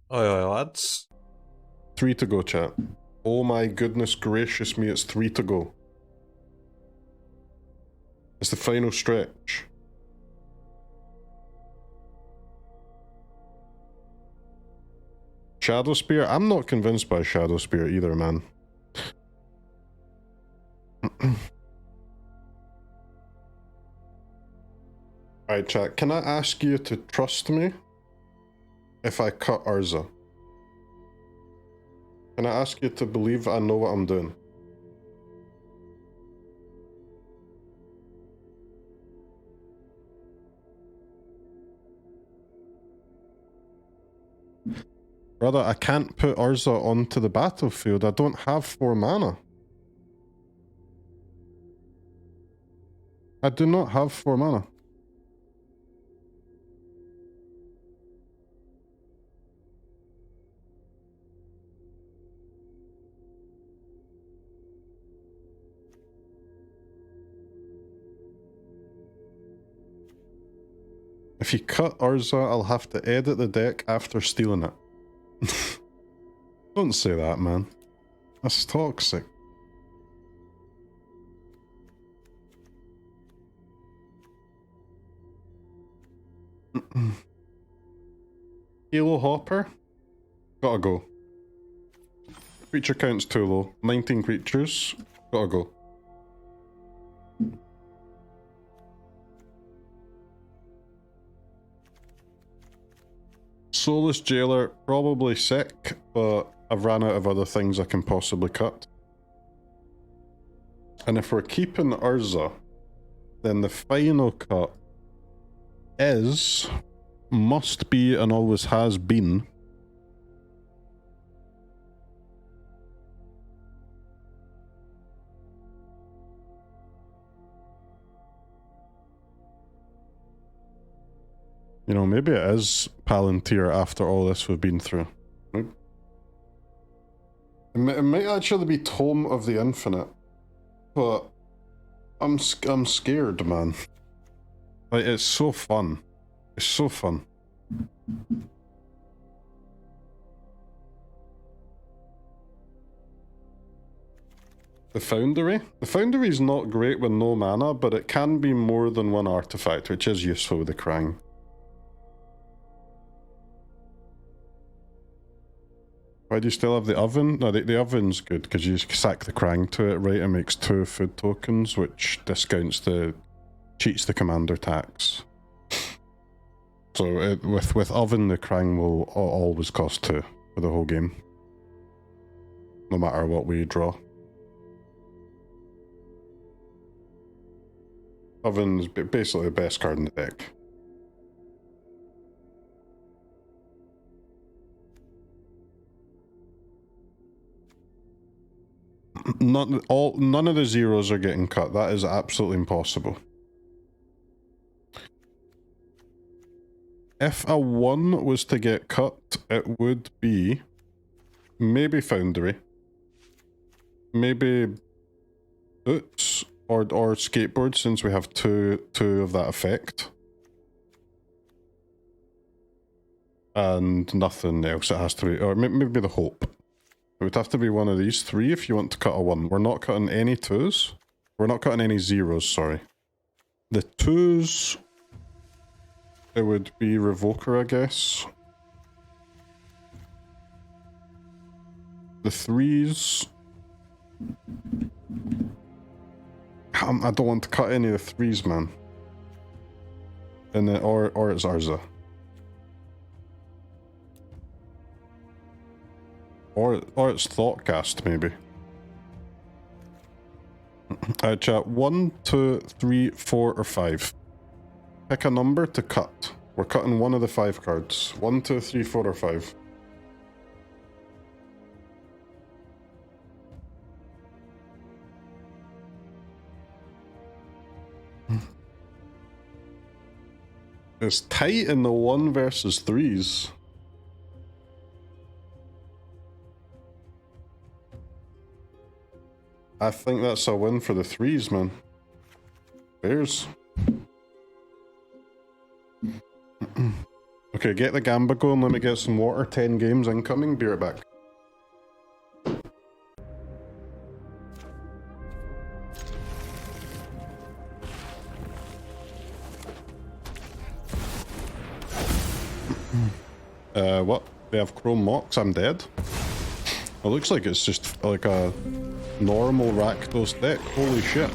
Aye, lads. 3 to go, chat. Oh my goodness gracious me, it's 3 to go. It's the final stretch. Shadow Spear? I'm not convinced by Shadow Spear either, man. Alright, chat, can I ask you to trust me if I cut Urza? Can I ask you to believe I know what I'm doing? Brother, I can't put Urza onto the battlefield. I don't have 4 mana. I do not have 4 mana. If you cut Urza, I'll have to edit the deck after stealing it. Don't say that, man. That's toxic. Halo Hopper? Gotta go. Creature count's too low. 19 creatures. Gotta go. Soulless Jailer, probably sick, but I've ran out of other things I can possibly cut. And if we're keeping Urza, then the final cut must be, and always has been, you know, maybe it is Palantir after all this we've been through. Right? It might actually be Tome of the Infinite, but I'm scared, man. Like, it's so fun. It's so fun. The Foundry? The Foundry is not great with no mana, but it can be more than one artifact, which is useful with the Krang. Why do you still have the oven? No, the oven's good because you sack the Krang to it, right? It makes 2 food tokens, which cheats the commander tax. So with oven, the Krang will always cost 2 for the whole game, no matter what we draw. Oven's basically the best card in the deck. None of the zeros are getting cut. That is absolutely impossible. If a 1 was to get cut, it would be maybe Foundry, maybe Boots, or Skateboard, since we have two of that effect. And nothing else. It has to be, or maybe the Hope. It would have to be one of these 3 if you want to cut a 1. We're not cutting any 2s. We're not cutting any 0s, sorry. The 2s, it would be Revoker, I guess. The 3s... I don't want to cut any of the 3s, man. And then, or it's Urza. Or it's Thoughtcast, maybe. Chat, 1, 2, 3, 4, or 5. Pick a number to cut. We're cutting one of the 5 cards. 1, 2, 3, 4, or 5. It's tight in the 1 versus 3s. I think that's a win for the 3s, man. Bears. Okay, get the gamba going, let me get some water. 10 games incoming, be right back. What? They have Chrome Mox, I'm dead. It looks like it's just like a normal Rakdos deck, holy shit.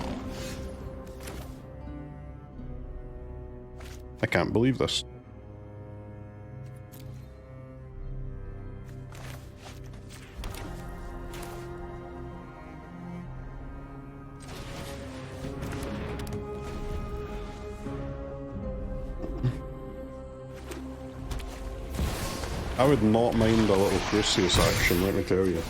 I can't believe this. I would not mind a little Crucius action, let me tell you.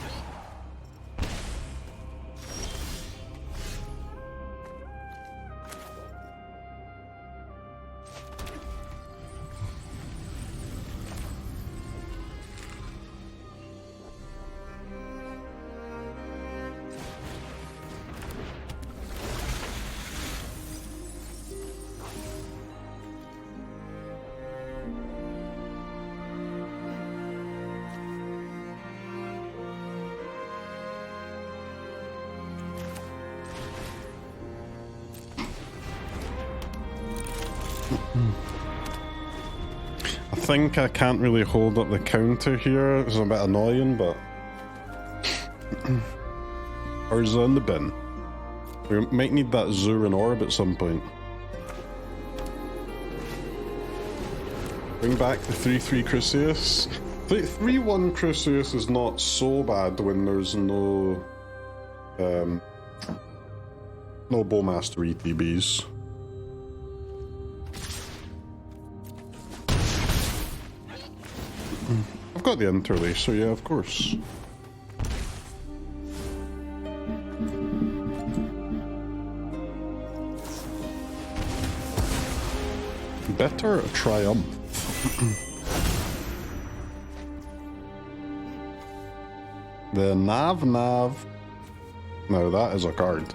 I think I can't really hold up the counter here. It's a bit annoying, but... Or is it in the bin? We might need that Zuran Orb at some point. Bring back the 3-3 Crucius. 3-1 Crucius is not so bad when there's no... no Bowmaster ETBs. I've got the interlacer, yeah, of course. Better Triumph. The Nav. Now that is a card.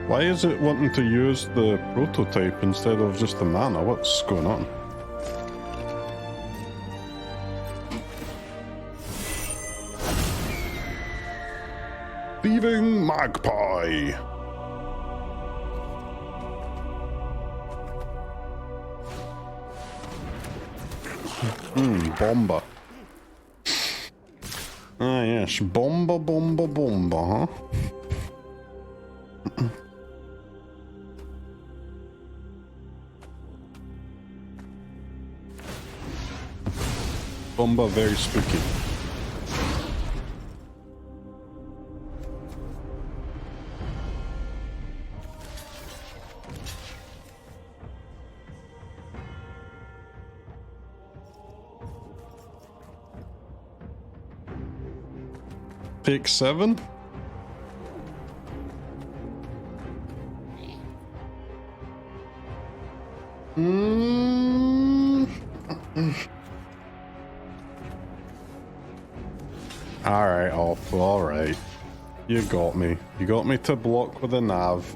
Why is it wanting to use the prototype instead of just the mana? What's going on? Thieving Magpie! Bomba. Ah yes, bomba, huh? Bomba, very spooky. Take 7? Alright, alright. You got me. You got me to block with a nav.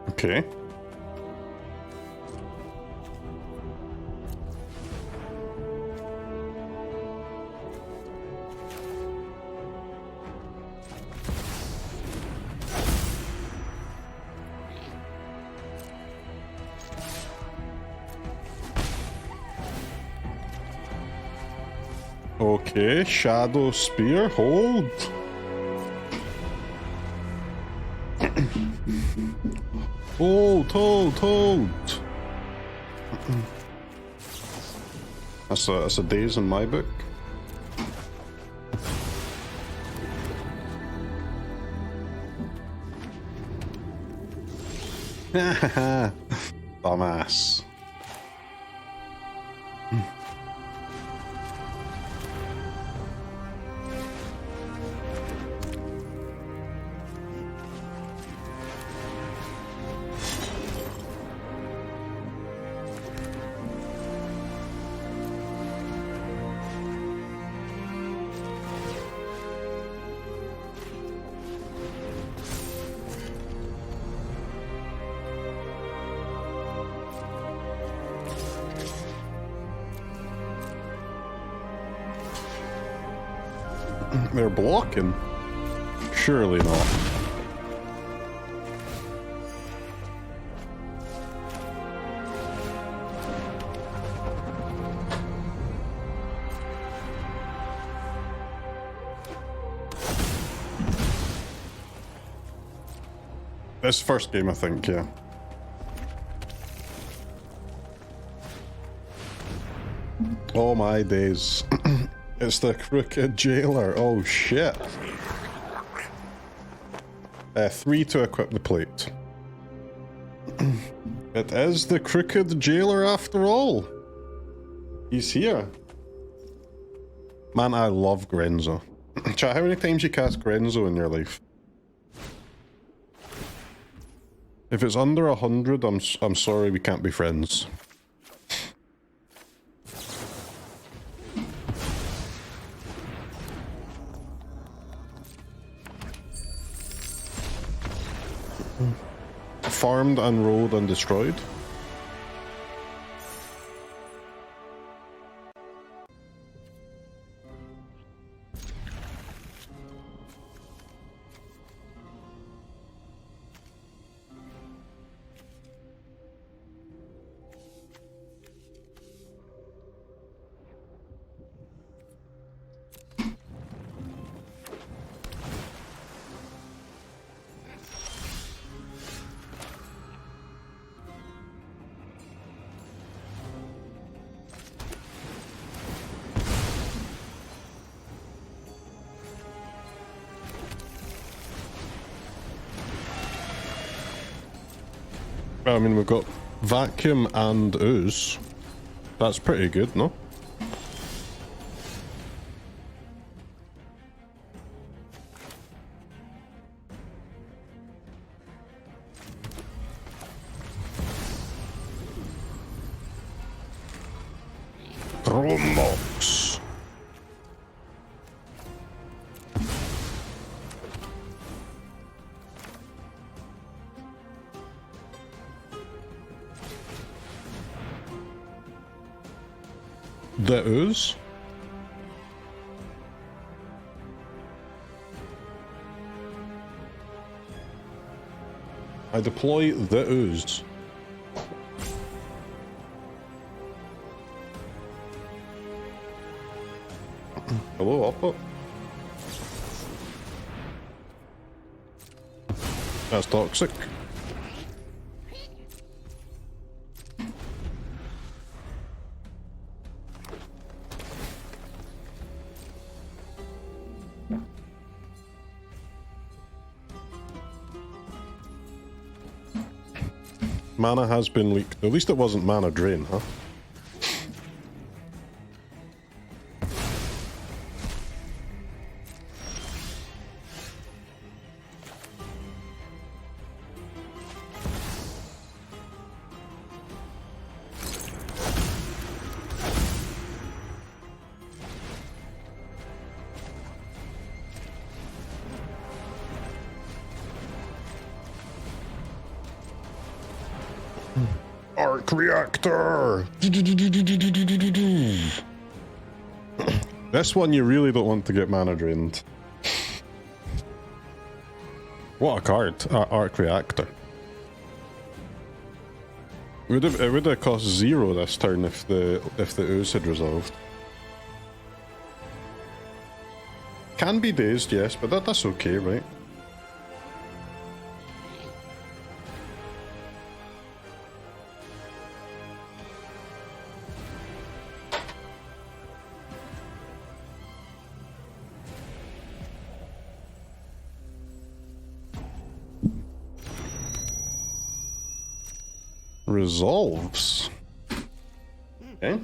Okay. Okay, Shadow Spear, hold. Hold. That's a daze in my book. Dumbass. They're blocking? Surely not. This first game, I think, yeah. Oh my days. It's the Crooked Jailer. Oh shit. 3 to equip the plate. It is the Crooked Jailer after all. He's here. Man, I love Grenzo. Chat, how many times you cast Grenzo in your life? If it's under 100, I'm sorry, we can't be friends. Farmed, unrolled, and destroyed. I mean, we've got Vacuum and Ooze. That's pretty good, no? Chrome Mox. The Ooze? I deploy the Ooze. Hello, Oppo. That's toxic. Mana has been leaked. At least it wasn't mana drain, huh? Arc Reactor! This one you really don't want to get mana drained. What a card, Arc Reactor. It would have cost 0 this turn if the Ooze had resolved. Can be dazed, yes, but that's okay, right? Resolves. Okay.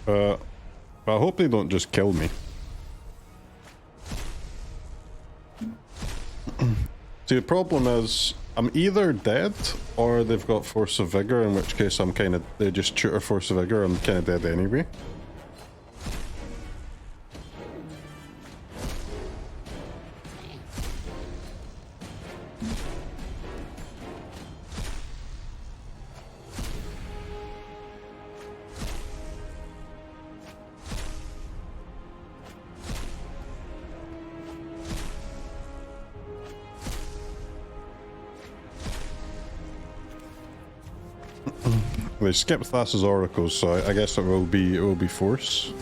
But I hope they don't just kill me. See, the problem is I'm either dead or they've got Force of Vigor, in which case I'm kind of, they just tutor Force of Vigor, I'm kind of dead anyway. They skipped Thassa's oracles, so I guess it will be Force.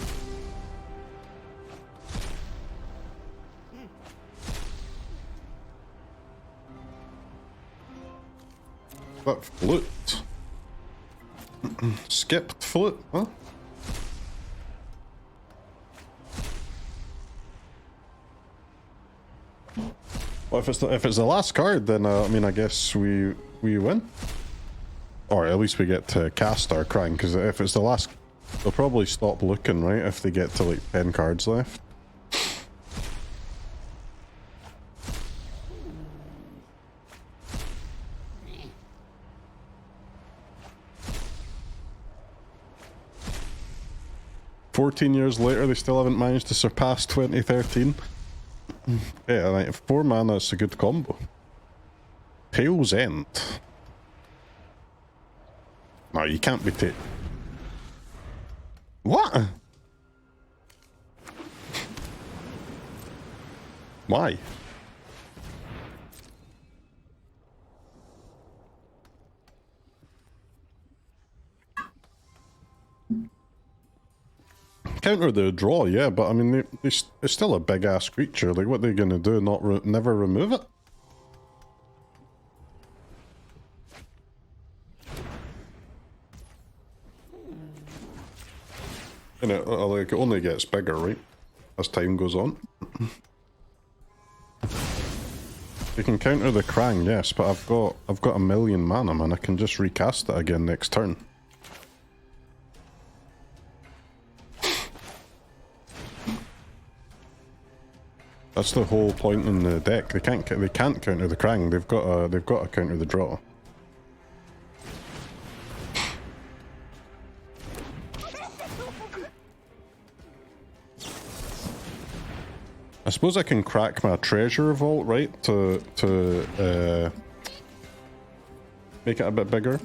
That flute. Skipped flute, huh? Well, if it's the last card, then I mean, I guess we win. Or at least we get to cast our Krang, because if it's the last, they'll probably stop looking, right? If they get to like 10 cards left. $14 later, they still haven't managed to surpass 2013. Yeah, like 4 mana is a good combo. Tail's End. No, you can't be What? Why? Counter the draw, yeah, but I mean, it's still a big ass creature. Like, what are they gonna do? Never remove it? And it like, it only gets bigger, right? As time goes on. You can counter the Krang, yes, but I've got a million mana, man. I can just recast it again next turn. That's the whole point in the deck. They can't counter the Krang. They've got to counter the draw. I suppose I can crack my treasure vault, right, to make it a bit bigger.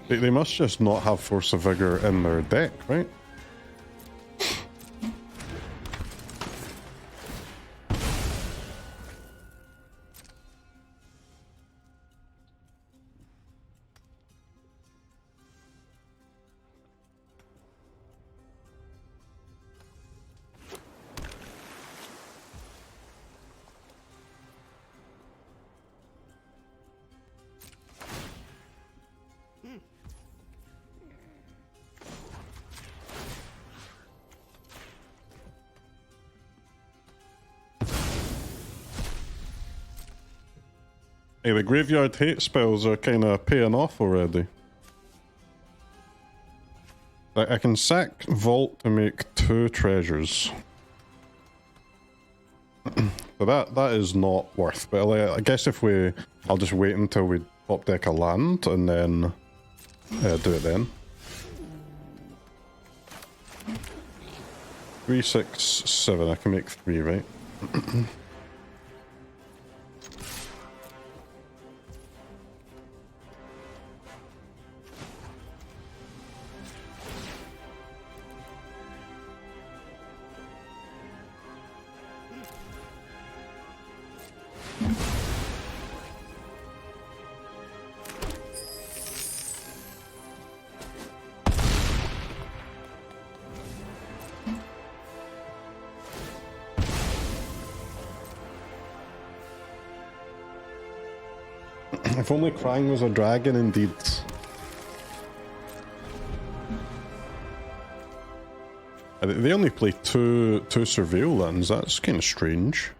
They must just not have Force of Vigor in their deck, right? Hey, the graveyard hate spells are kind of paying off already. I can sack Vault to make 2 treasures. But that is not worth. But I guess if I'll just wait until we top deck a land and then do it then. 3, 6, 7. I can make 3, right? If only Krang was a dragon, indeed. They only play two Surveil lands. That's kind of strange.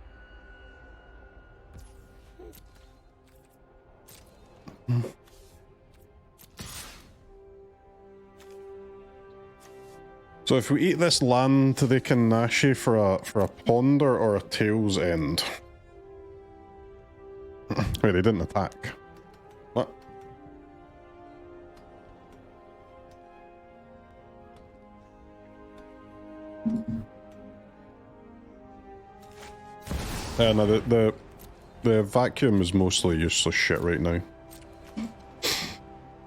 So if we eat this land, they can Nashi for a Ponder or a Tail's End. Wait, they didn't attack. What? No, the vacuum is mostly useless shit right now.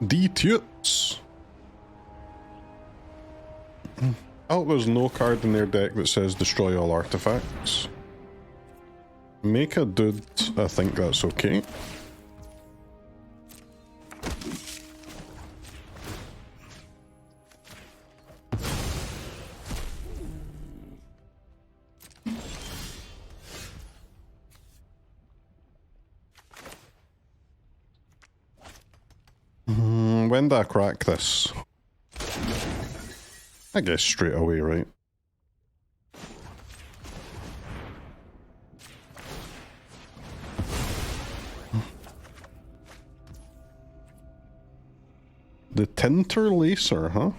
D-toots! Oh, there's no card in their deck that says destroy all artifacts. Make a dude, I think that's okay. When do I crack this? I guess straight away, right? The Tinterlacer, huh?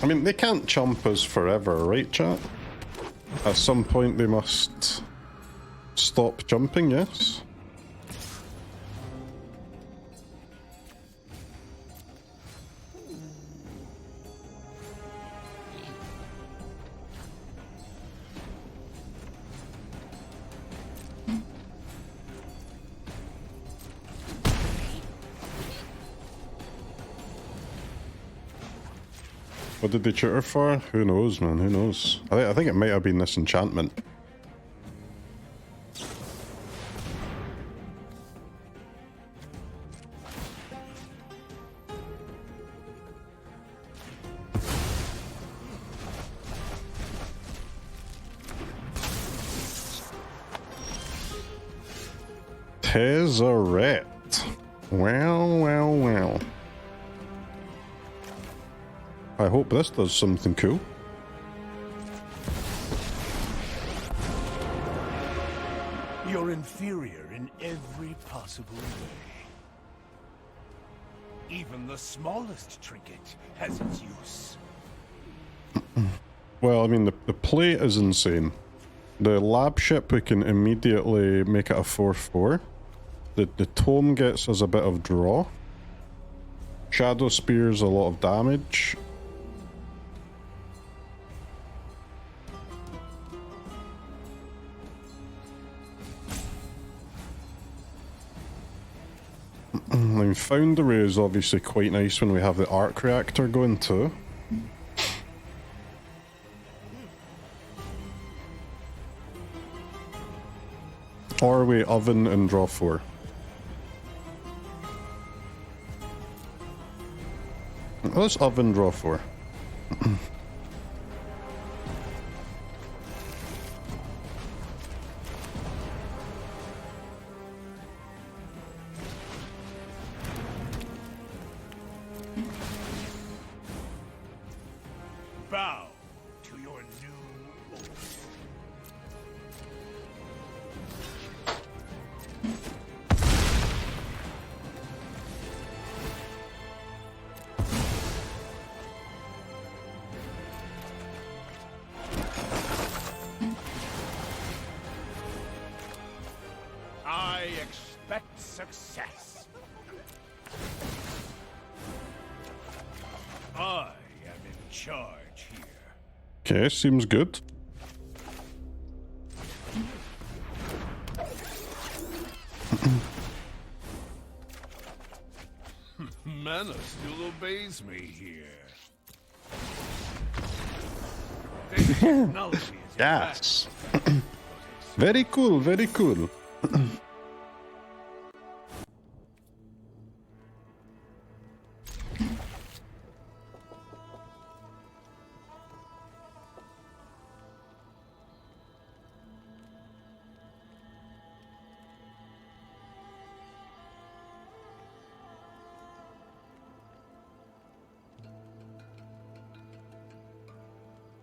I mean, they can't chump us forever, right, chat? At some point they must stop jumping, yes? What did they tutor for? Who knows, man? Who knows? I think it might have been this enchantment. Tezzeret. Well. I hope this does something cool. You're inferior in every possible way. Even the smallest trinket has its use. Well, I mean, the plate is insane. The lab ship, we can immediately make it a 4/4. The tome gets us a bit of draw. Shadow Spear's a lot of damage. I mean, Foundry is obviously quite nice when we have the arc reactor going too. Or we oven and draw 4. Let's oven draw 4. Bow to your new oath. I expect success. I am in charge here. Okay, seems good. Mana still obeys me here. This technology is Yes. Very cool, very cool.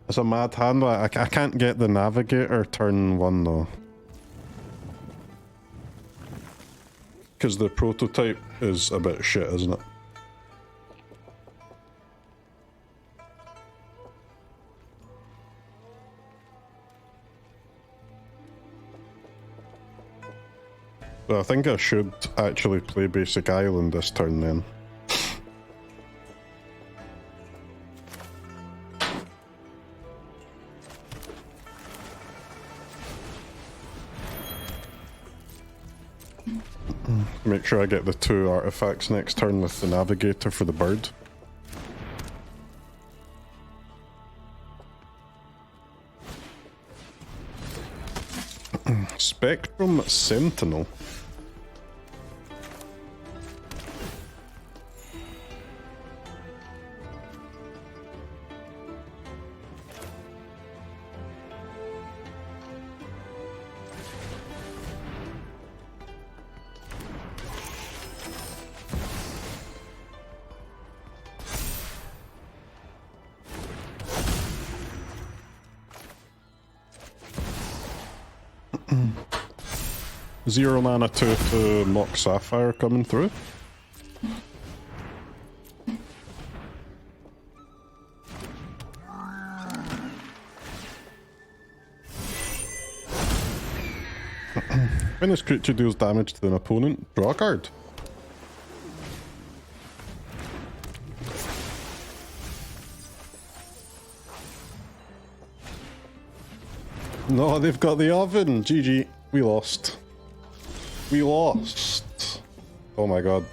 It's a mad hand. I can't get the navigator turn 1 though. Because the prototype is a bit shit, isn't it? So I think I should actually play Basic Island this turn then. Make sure I get the 2 artifacts next turn with the navigator for the bird. Spectrum Sentinel. Zero mana 2 to Mox Sapphire coming through. When this creature deals damage to an opponent, draw a card. No, they've got the oven. GG. We lost. We lost. Oh my god.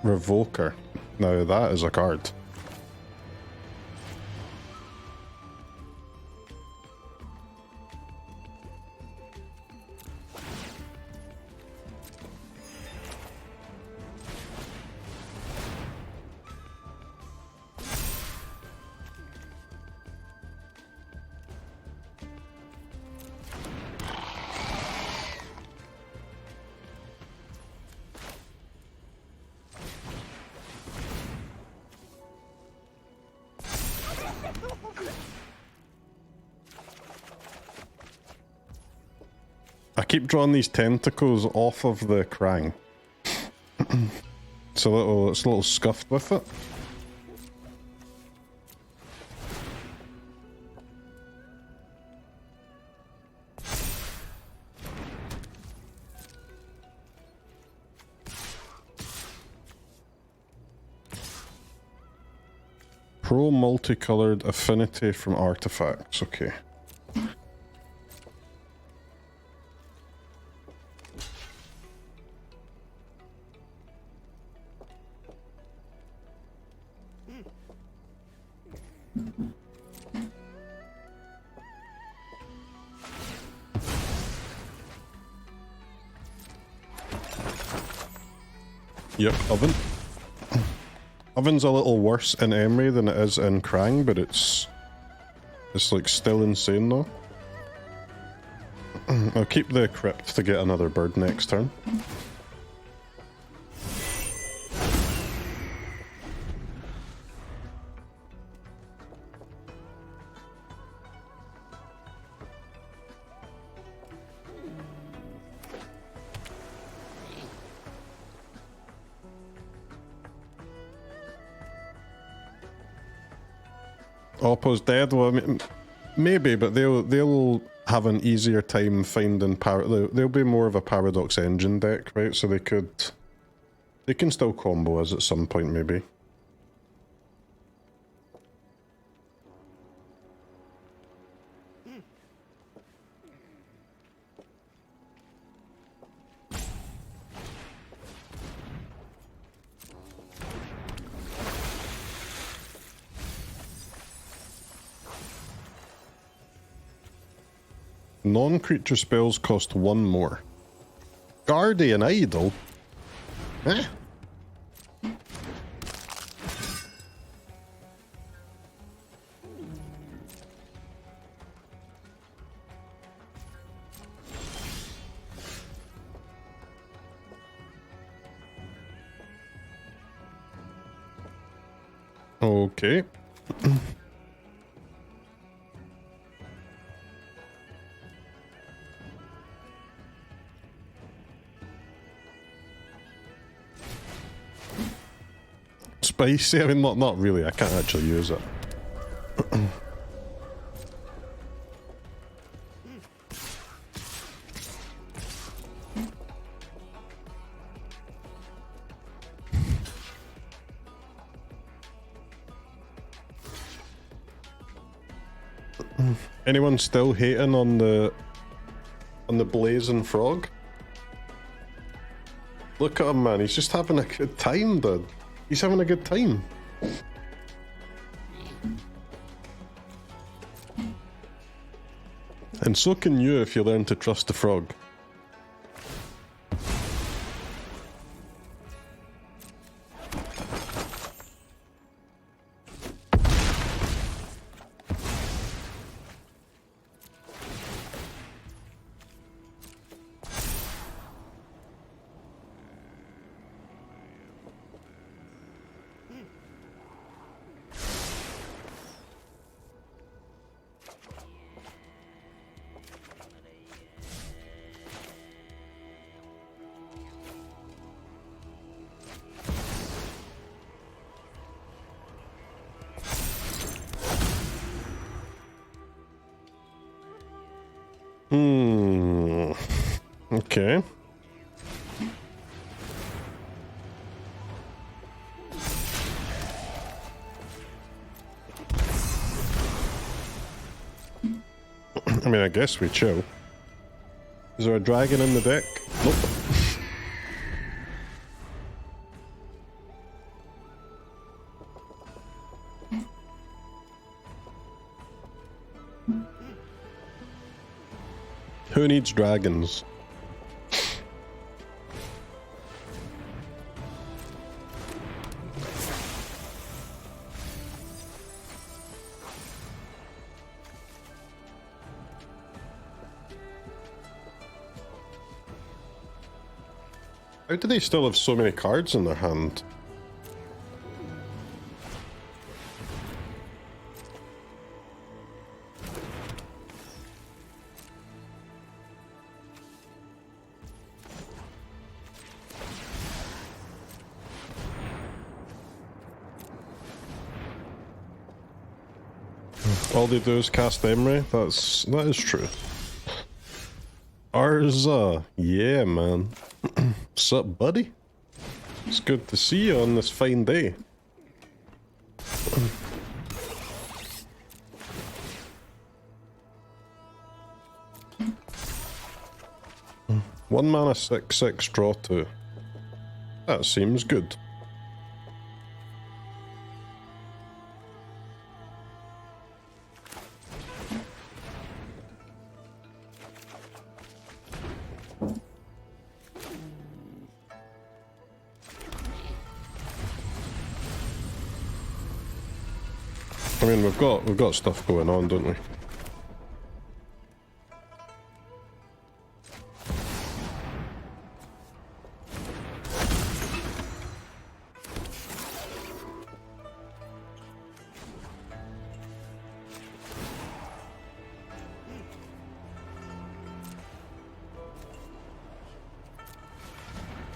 Revoker. Now that is a card. I keep drawing these tentacles off of the Krang. It's a little scuffed with it. Pro multicolored affinity from artifacts, okay. Yep, Oven. Oven's a little worse in Emery than it is in Krang, but it's like still insane though. I'll keep the Crypt to get another bird next turn. Oppo's dead? Well, I mean, maybe, but they'll have an easier time finding they'll be more of a Paradox Engine deck, right? So they can still combo us at some point, maybe. Non-creature spells cost 1 more. Guardian Idol? Eh? Okay. Spicy? I mean, not really. I can't actually use it. Anyone still hating on the blazing frog? Look at him, man. He's just having a good time, dude. He's having a good time. And so can you if you learn to trust the frog. Okay. I mean, I guess we chill. Is there a dragon in the deck? Nope. Who needs dragons? How do they still have so many cards in their hand? All they do is cast Emery. That is true. Arza, yeah, man. Sup, buddy? It's good to see you on this fine day. One mana 6/6 draw 2. That seems good. I mean, we've got stuff going on, don't we?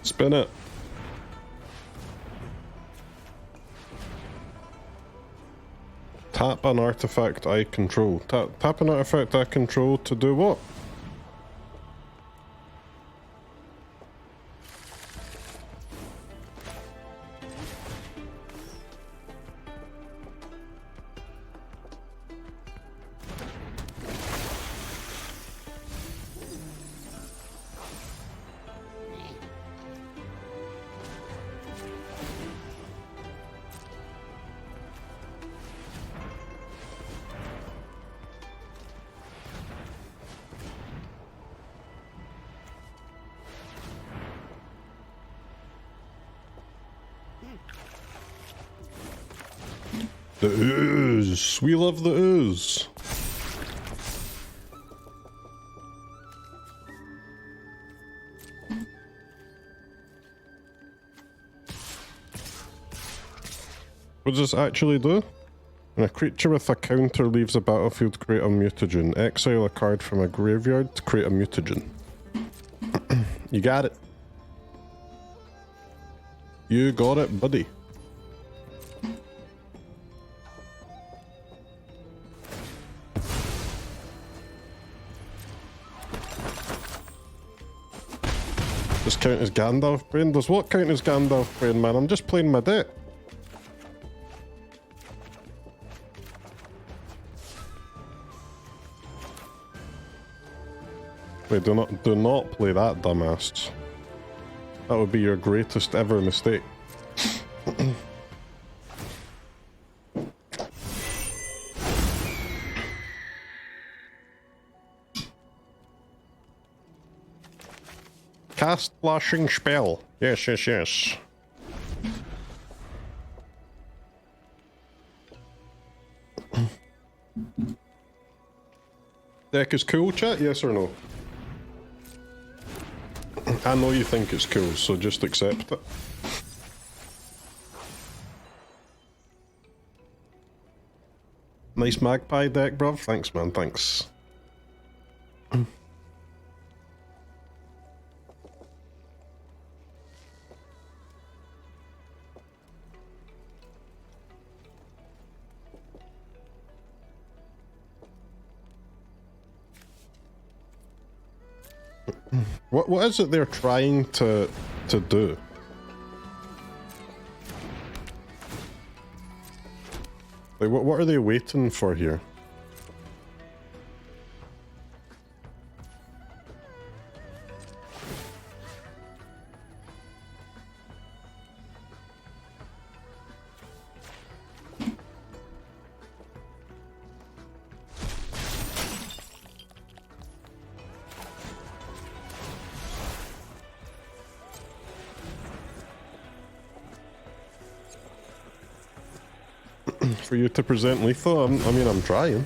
Spin it. Tap an artifact I control. Tap an artifact I control to do what? The ooze. We love the ooze. What does this actually do? When a creature with a counter leaves the battlefield, create a mutagen. Exile a card from a graveyard to create a mutagen. You got it. You got it, buddy. Does count as Gandalf Brain? Does what count as Gandalf Brain, man? I'm just playing my deck. Wait, do not play that, dumbass. That would be your greatest ever mistake. Cast flashing spell. Yes, yes, yes. Deck is cool, chat? Yes or no? I know you think it's cool, so just accept it. Nice magpie deck, bruv. Thanks, man. Thanks. What is it they're trying to do? Like, what are they waiting for here? For you to present lethal? I mean, I'm trying.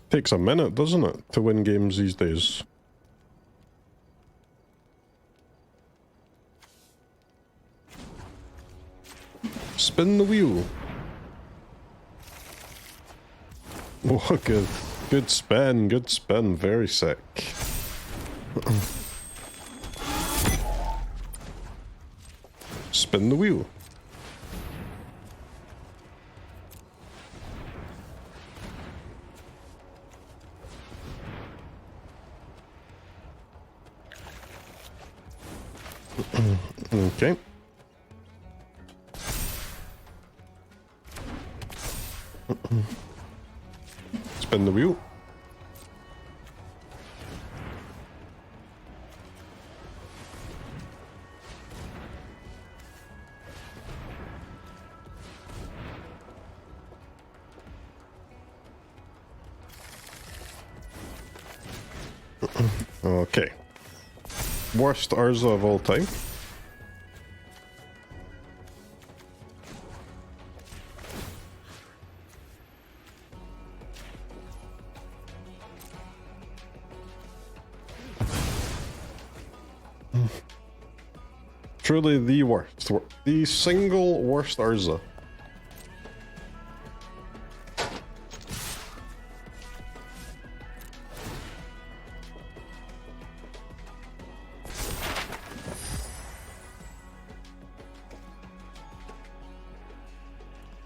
Takes a minute, doesn't it, to win games these days? Spin the wheel. Oh, good. Good spin, very sick. Spin the wheel. Okay. Spin the wheel. Okay. Worst Urza of all time. Truly the worst. The single worst Urza.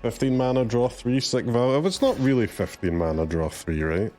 "15 mana, draw 3, sick value." It's not really 15 mana, draw 3, right?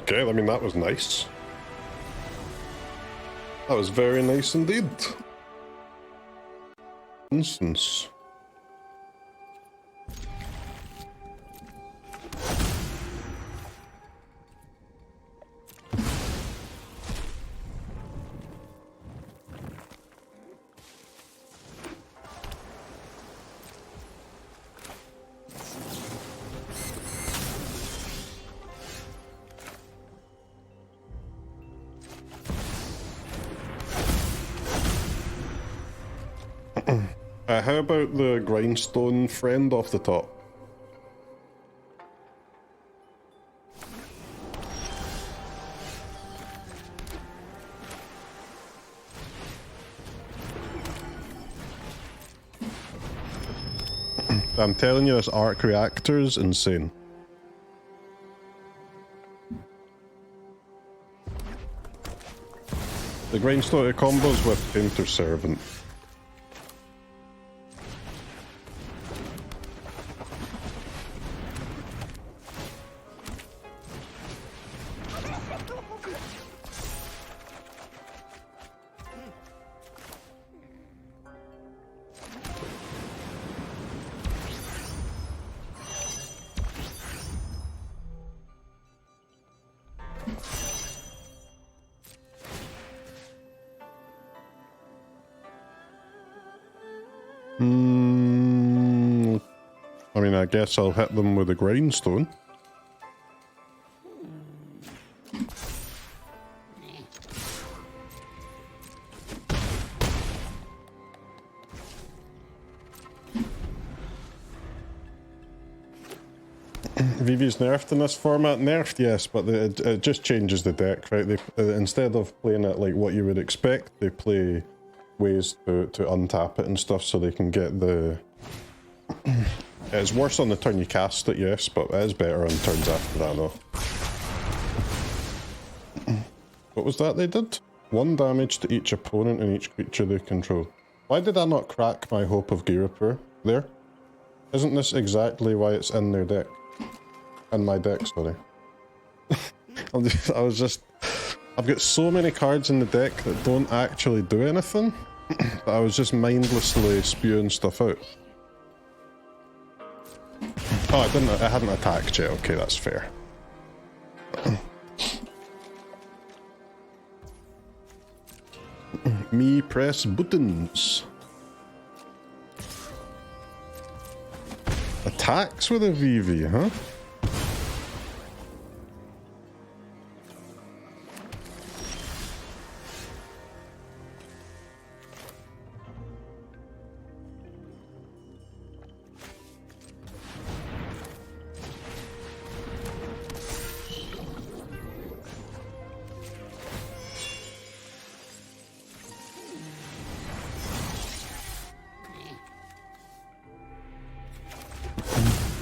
Okay, I mean, that was nice. That was very nice indeed. Instance. How about the grindstone friend off the top? I'm telling you, this arc reactor is insane. The grindstone combos with Painter Servant. I mean, I guess I'll hit them with a grindstone. VV's nerfed in this format? Nerfed, yes, but it just changes the deck, right? They, instead of playing it like what you would expect, they play ways to untap it and stuff so they can get the... It's worse on the turn you cast it, yes, but it is better on turns after that, though. What was that they did? 1 damage to each opponent and each creature they control. Why did I not crack my Hope of Ghirapur there? Isn't this exactly why it's in their deck? In my deck, sorry. I've got so many cards in the deck that don't actually do anything, but I was just mindlessly spewing stuff out. Oh, I hadn't attacked yet. Okay, that's fair. Me press buttons. Attacks with a VV, huh?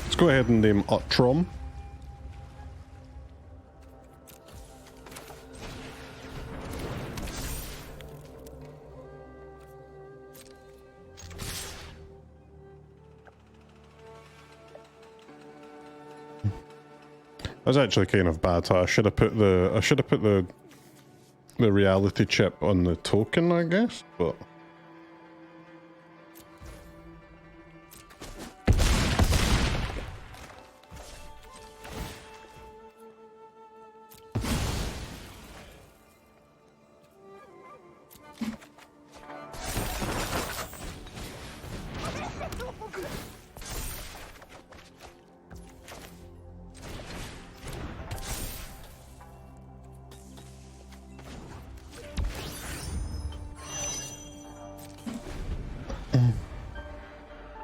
Let's go ahead and name Utrom. That's actually kind of bad. I should have put the reality chip on the token, I guess, but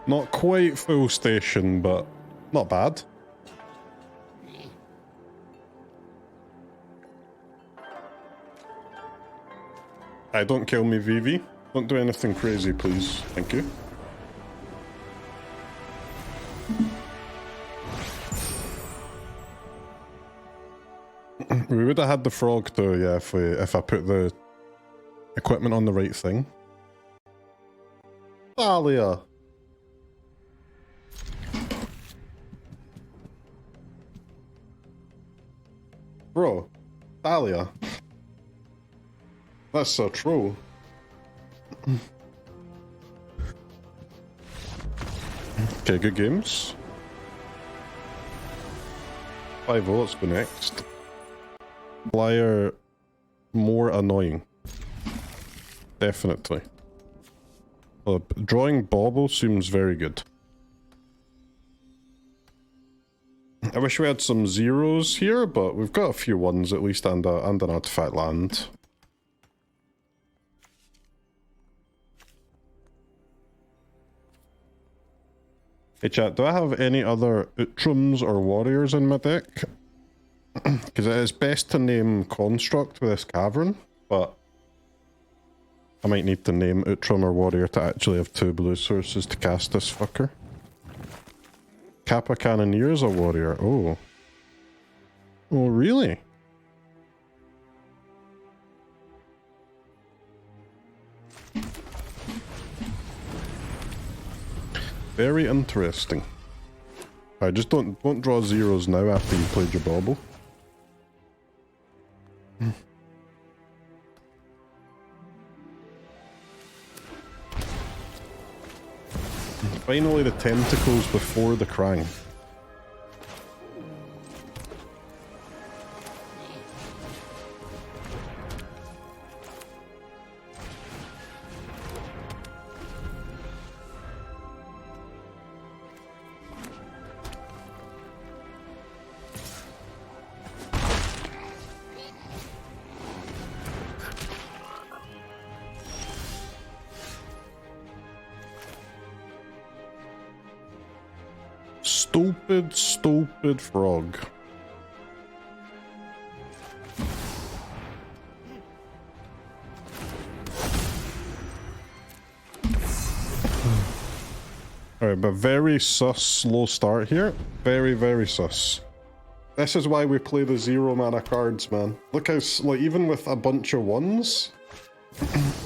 not quite full station, but not bad. Hey, don't kill me, Vivi. Don't do anything crazy, please. Thank you. We would have had the frog though, yeah, if I put the equipment on the right thing. Thalia! Bro, Thalia. That's a troll. Okay, good games. 5-0, let's go next. Flyer more annoying. Definitely. Drawing bauble seems very good. I wish we had some zeros here, but we've got a few ones at least and an artifact land. Hey chat, do I have any other Utrums or warriors in my deck? Because it is best to name Construct with this cavern, but I might need to name Utrum or warrior to actually have 2 blue sources to cast this fucker. Kappa Cannoneer is a warrior. Oh. Oh, really? Very interesting. I just don't draw zeros now after you played your bauble. Finally the tentacles before the Krang. Stupid frog. Alright, but very sus slow start here. Very sus. This is why we play the 0 mana cards, man. Look how, like, even with a bunch of ones,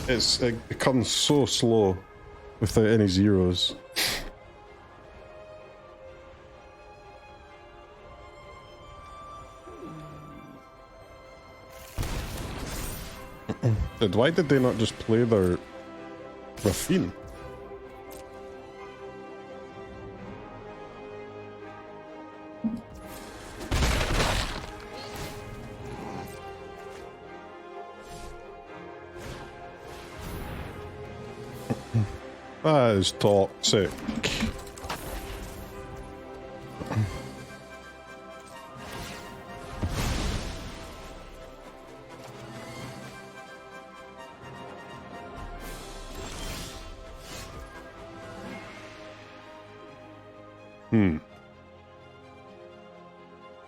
it becomes so slow without any zeros. Why did they not just play their Raffine? That is toxic.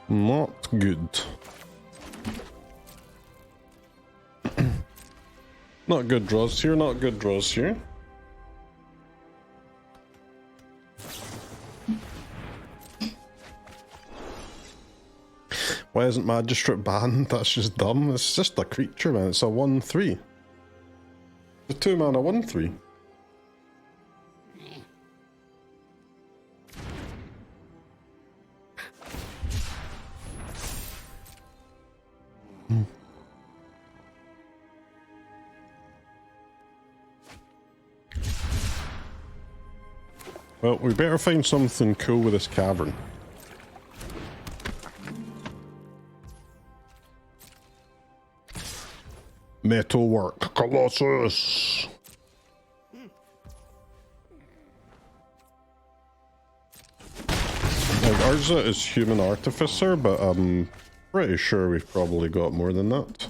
Not good. Not good draws here, not good draws here. Why isn't Magistrate banned? That's just dumb. It's just a creature, man. It's a 1/3. It's a 2 mana 1/3. Well, we better find something cool with this cavern. Metalwork Colossus! Like, Urza is Human Artificer, but I'm pretty sure we've probably got more than that.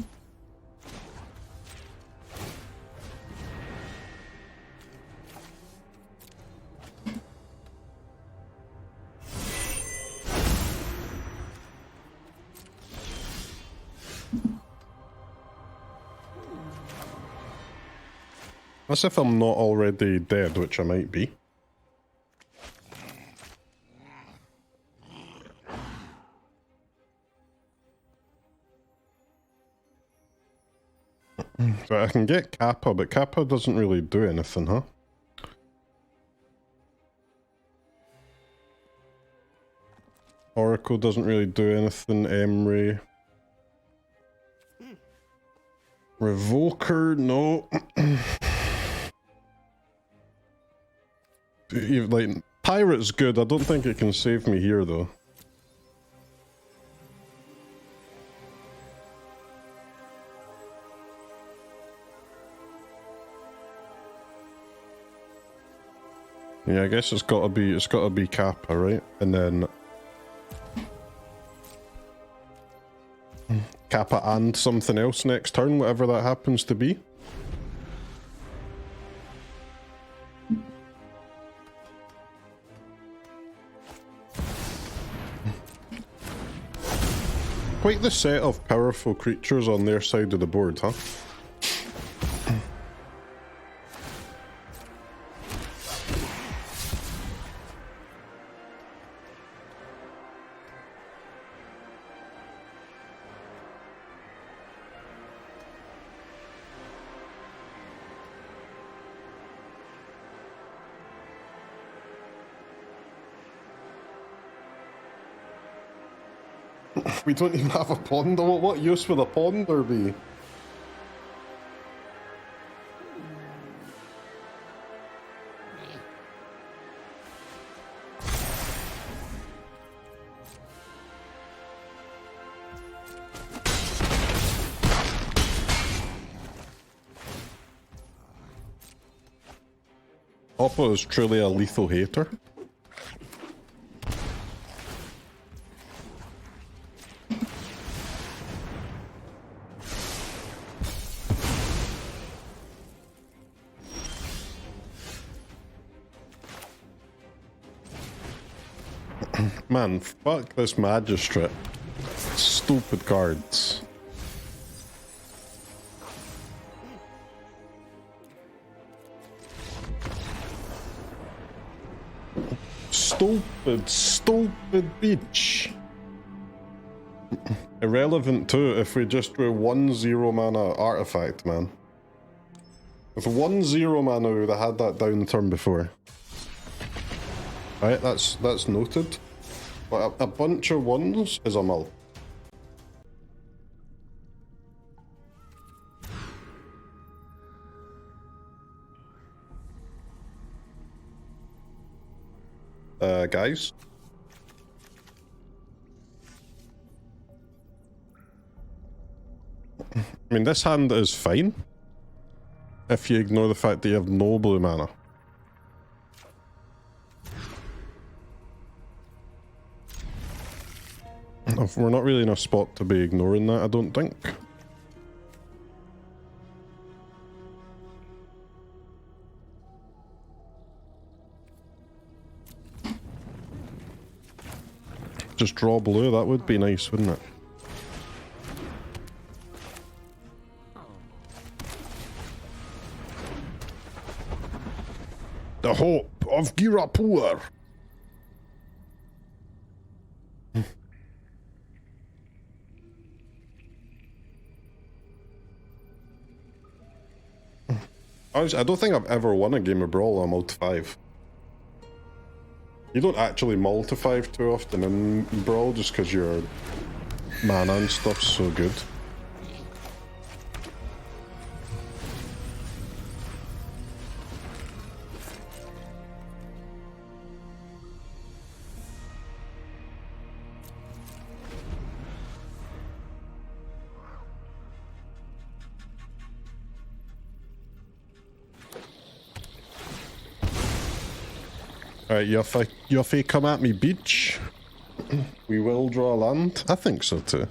As if I'm not already dead, which I might be. So I can get Kappa, but Kappa doesn't really do anything, huh? Oracle doesn't really do anything, Emery. Revoker, no. Like, Pirate's good. I don't think it can save me here, though. Yeah, I guess it's gotta be Kappa, right? And then Kappa and something else next turn, whatever that happens to be. Quite the set of powerful creatures on their side of the board, huh? We don't even have a ponder. What use would a ponder be? Oppo is truly a lethal hater. Man, fuck this magistrate. Stupid cards. Stupid bitch. Irrelevant too if we just do 1/0 mana artifact, man. With 1/0 mana we would have had that down the turn before. Right, that's noted. But a bunch of ones is a mull. Guys? I mean, this hand is fine. If you ignore the fact that you have no blue mana. We're not really in a spot to be ignoring that, I don't think. Just draw blue, that would be nice, wouldn't it? The Hope of Ghirapur! I don't think I've ever won a game of Brawl on Multi 5. You don't actually multi 5 too often in Brawl just because your mana and stuff's so good. Alright, Yuffie, come at me, beach. We will draw a land? I think so too.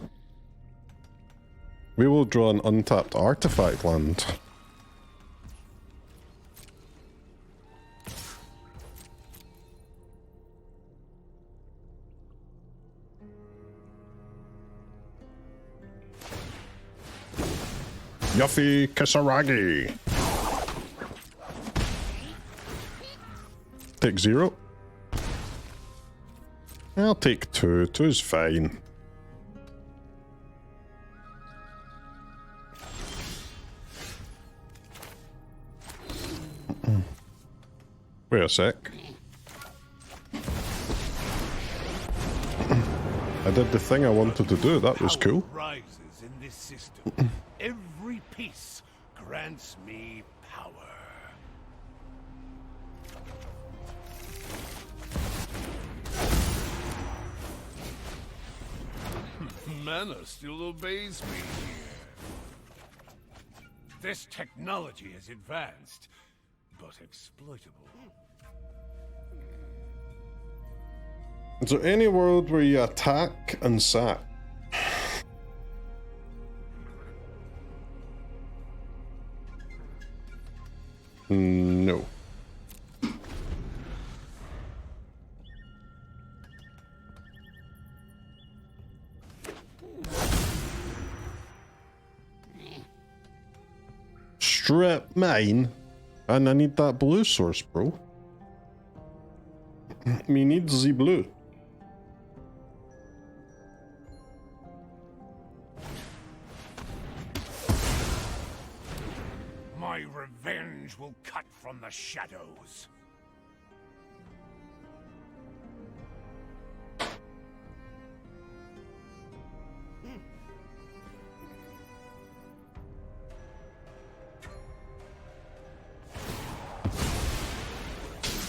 We will draw an untapped artifact land. Yuffie Kisaragi. Take 0. I'll take 2. 2 is fine. Wait a sec. I did the thing I wanted to do. That was cool. Rises in this system. Every piece grants me power. Mana still obeys me here. This technology is advanced, but exploitable. Is there any world where you attack and sack? No. Strip mine, and I need that blue source, bro. Me need the blue. My revenge will cut from the shadows.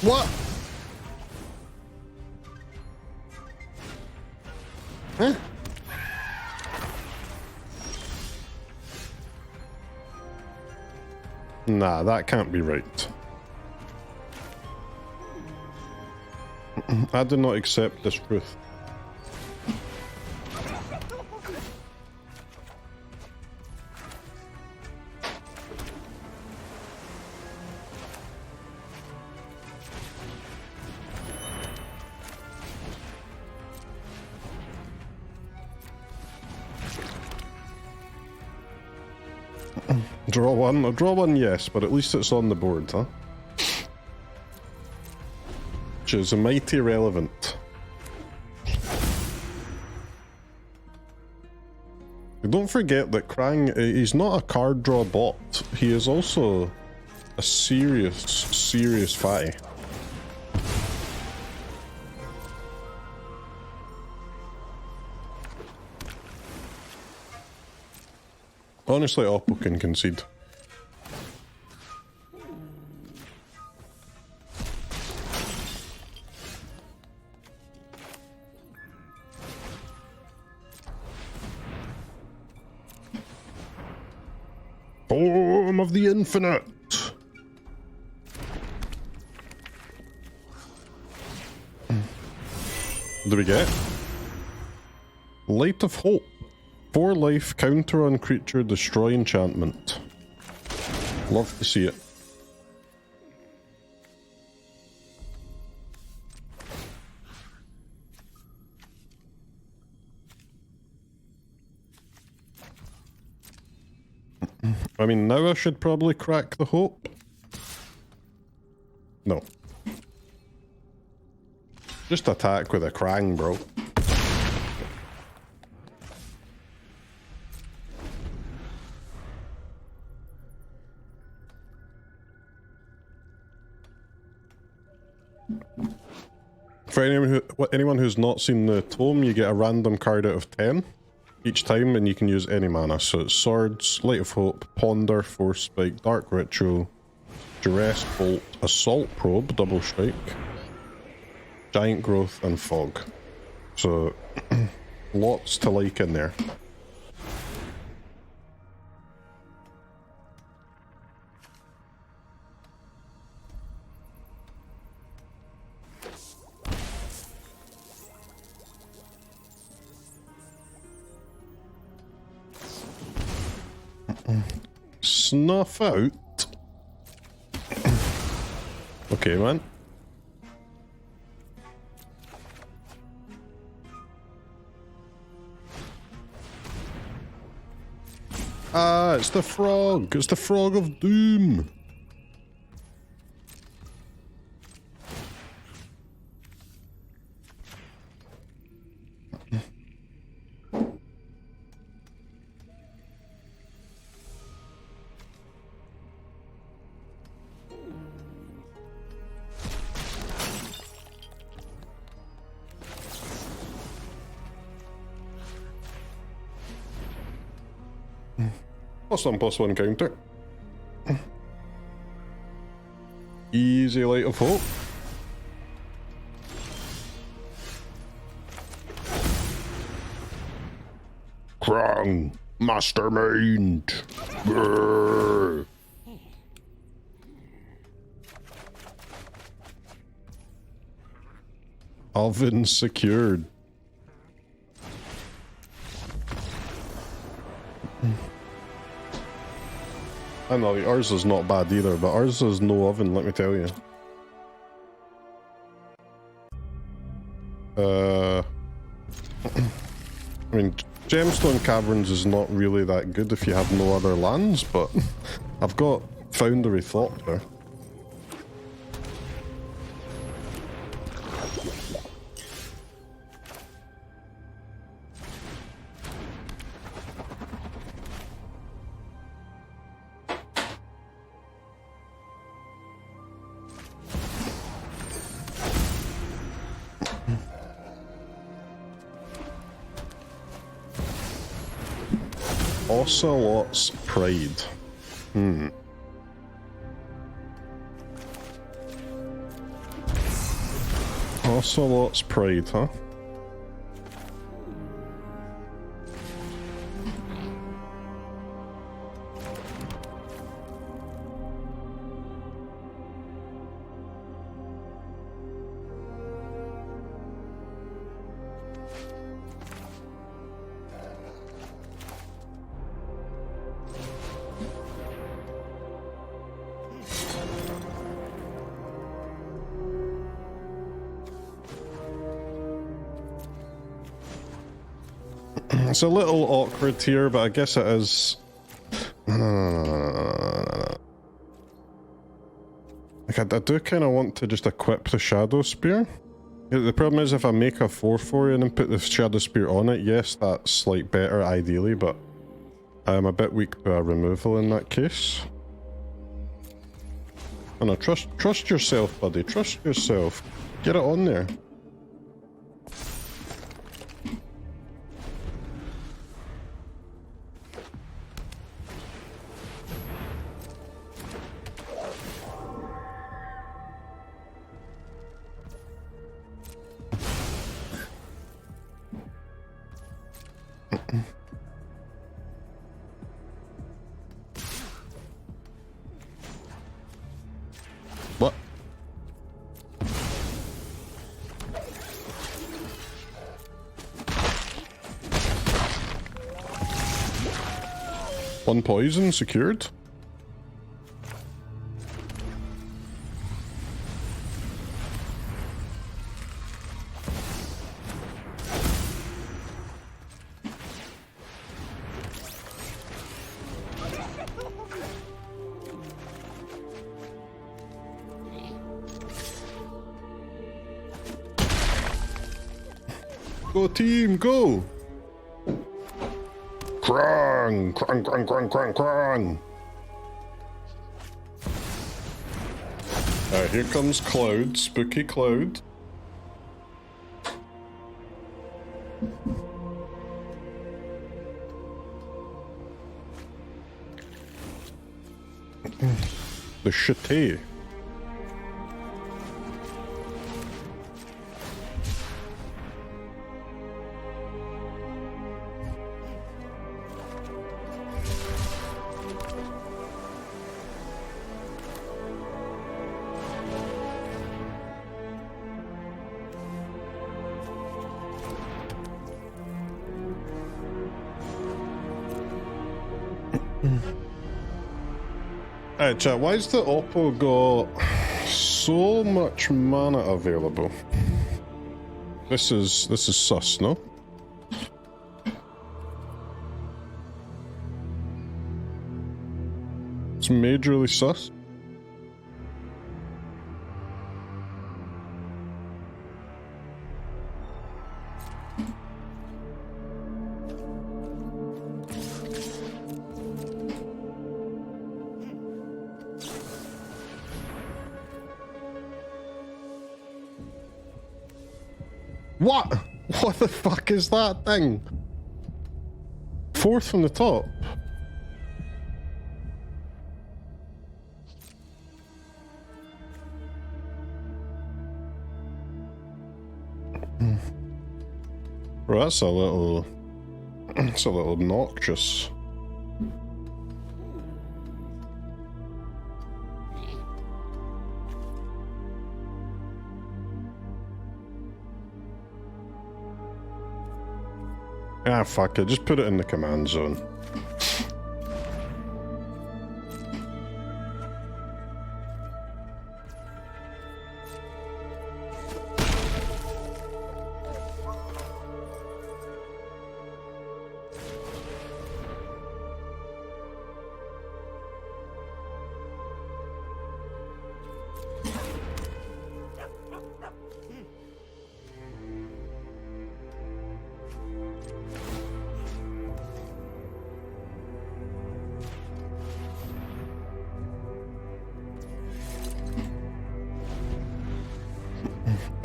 What? Huh? Nah, that can't be right. I do not accept this truth. Draw one? I'll draw one, yes, but at least it's on the board, huh? Which is mighty relevant. Don't forget that Krang, he's not a card draw bot. He is also a serious fatty. Honestly, Opal can concede. Home of the Infinite! What do we get? Light of Hope. 4 life, counter on creature, destroy enchantment. Love to see it. I mean, now I should probably crack the hope. No. Just attack with a Krang, bro. For anyone who's not seen the tome, you get a random card out of 10 each time, and you can use any mana. So it's Swords, Light of Hope, Ponder, Force Spike, Dark Ritual, Duress Bolt, Assault Probe, Double Strike, Giant Growth, and Fog. So lots to like in there. Snuff out. Okay, man. Ah, it's the frog. It's the frog of doom. +1/+1 counter. Easy Light of Hope. Krang, Mastermind. Grrr. Oven secured. I know, ours is not bad either, but ours is no oven, let me tell you. I mean, Gemstone Caverns is not really that good if you have no other lands, but I've got Foundry Thoughtcast. Ocelot's Pride. Ocelot's Pride, huh? It's a little awkward here, but I guess it is. Like I do kind of want to just equip the Shadow Spear. The problem is if I make a 4/4 and then put the Shadow Spear on it, yes, that's like better ideally, but I'm a bit weak to a removal in that case. I know, trust yourself, buddy. Trust yourself. Get it on there. What? One poison secured. Go team, go! Krang! Krang, krang, krang, krang, krang! Alright, here comes Cloud, spooky Cloud. The Chate. Alright chat, why has the Opal got so much mana available? This is sus, no? It's majorly sus. What? What the fuck is that thing? Fourth from the top. Well, that's a little... It's a little obnoxious. Ah, fuck it. Just put it in the command zone.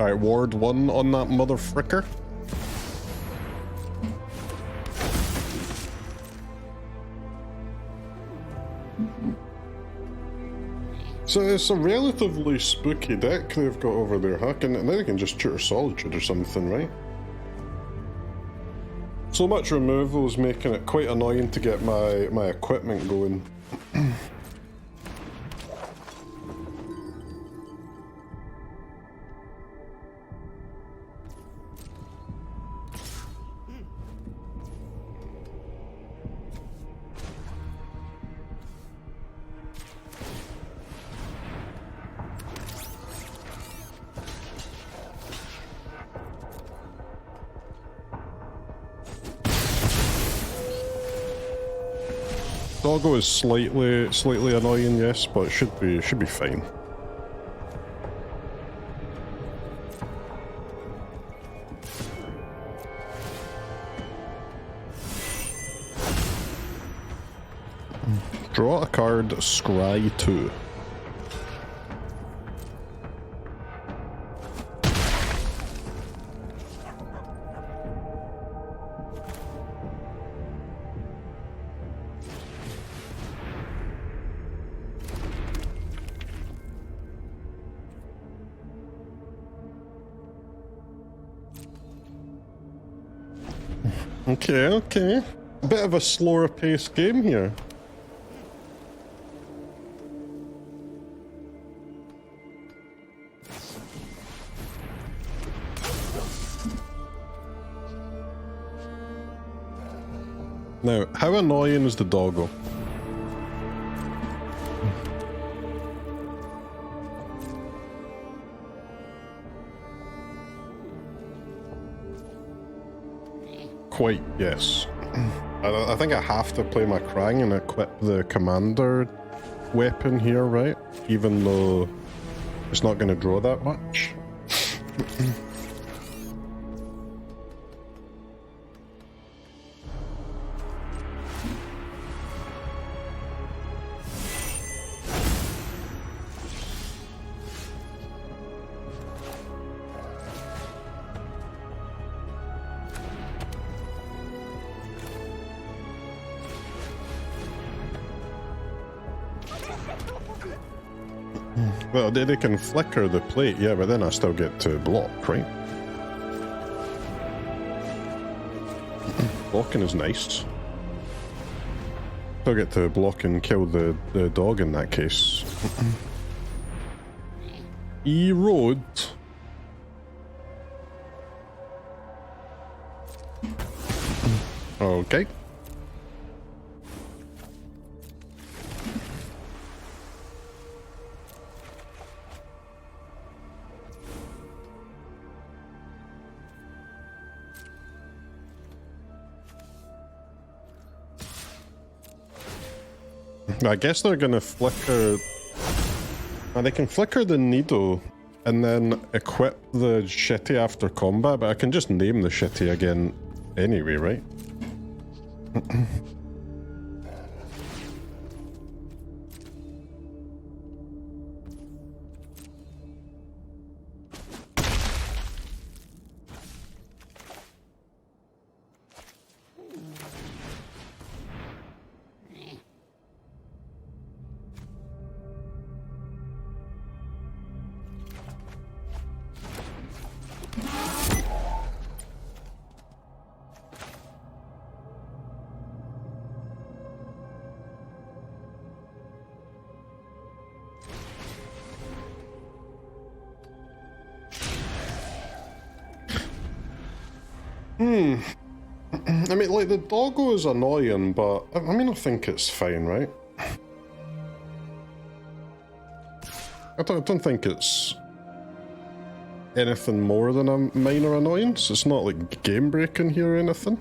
Alright, Ward 1 on that motherfricker. So it's a relatively spooky deck they've got over there, huh? And then they can just tutor Solitude or something, right? So much removal is making it quite annoying to get my equipment going. Doggo is slightly annoying, yes, but it should be fine. Draw a card, scry 2. Okay. A bit of a slower paced game here. Now, how annoying is the doggo? Quite, yes. I think I have to play my Krang and equip the commander weapon here, right? Even though it's not going to draw that much. Well, they can flicker the plate, yeah, but then I still get to block, right? Blocking is nice. Still get to block and kill the dog in that case. Erode. Okay. I guess they're gonna flicker... They can flicker the needle and then equip the shitty after combat, but I can just name the shitty again anyway, right? I mean, like, the doggo is annoying, but I mean, I think it's fine, right? I don't think it's anything more than a minor annoyance. It's not like game breaking here or anything.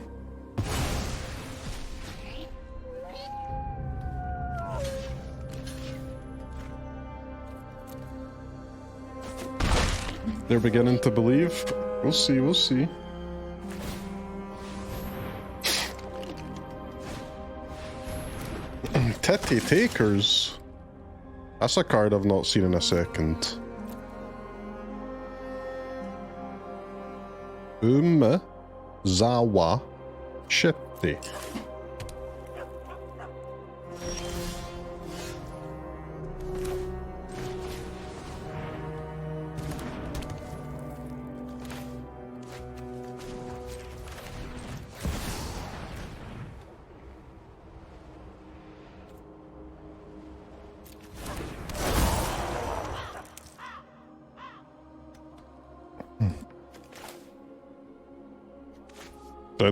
They're beginning to believe. We'll see, we'll see. Titty Takers. That's a card I've not seen in a second. Zawa Shitty.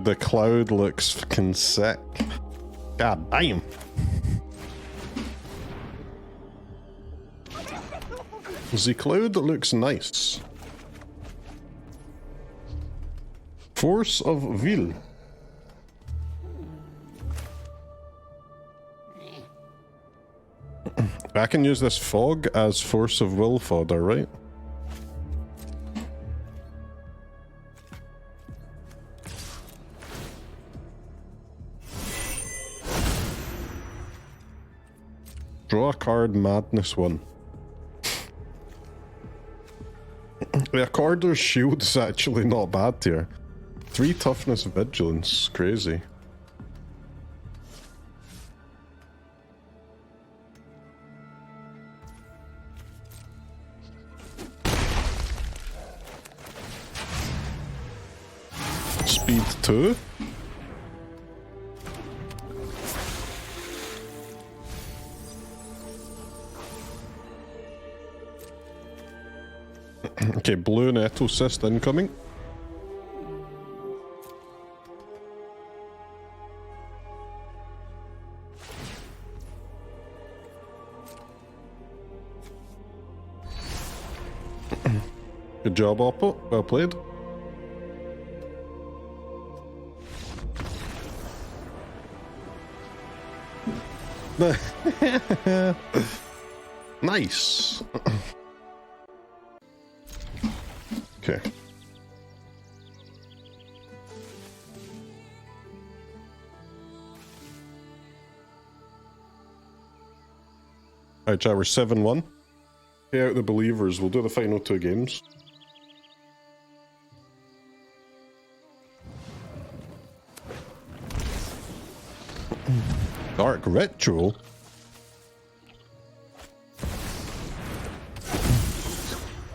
The cloud looks fucking sick. God damn. The cloud looks nice. Force of Will. I can use this fog as Force of Will fodder, right? Draw a card, Madness 1. The Accorder's Shield is actually not bad here. 3 Toughness, Vigilance. Crazy. Speed 2. Okay, blue Nettle Cyst incoming. Good job, Oppo. Well played. Nice. Okay. Alright, chat, we're 7-1. Pay out the believers. We'll do the final 2 games. Dark Ritual?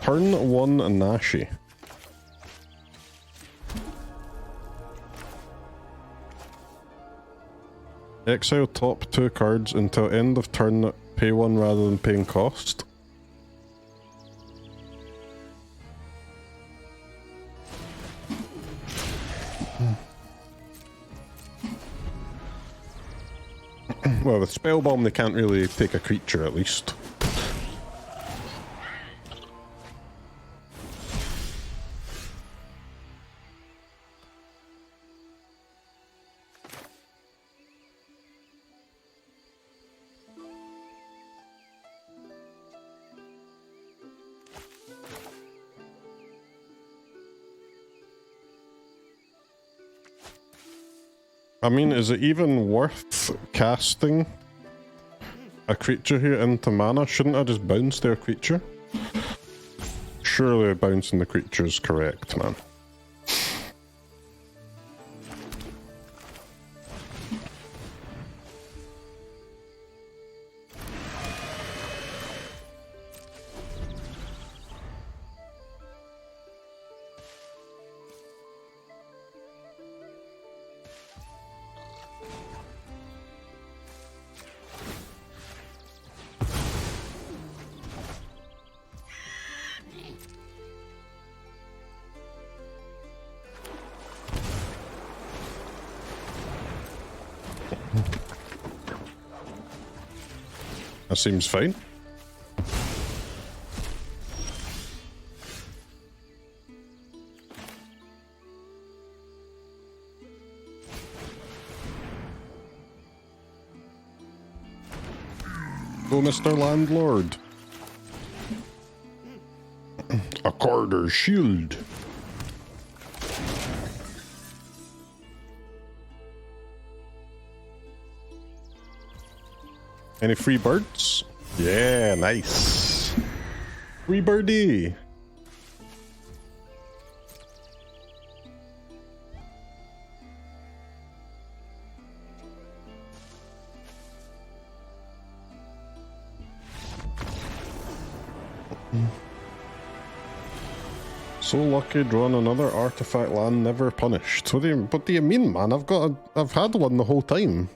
Turn 1 Nashi. Exile top 2 cards until end of turn, pay 1 rather than paying cost. Well, with Spellbomb they can't really take a creature at least. I mean, is it even worth casting a creature here into mana? Shouldn't I just bounce their creature? Surely bouncing the creature is correct, man. That seems fine. Go, Mr. Landlord. A quarter shield. Any free birds? Yeah, nice. Free birdie. So lucky drawing another artifact land never punished. What do you mean, man? I've had one the whole time.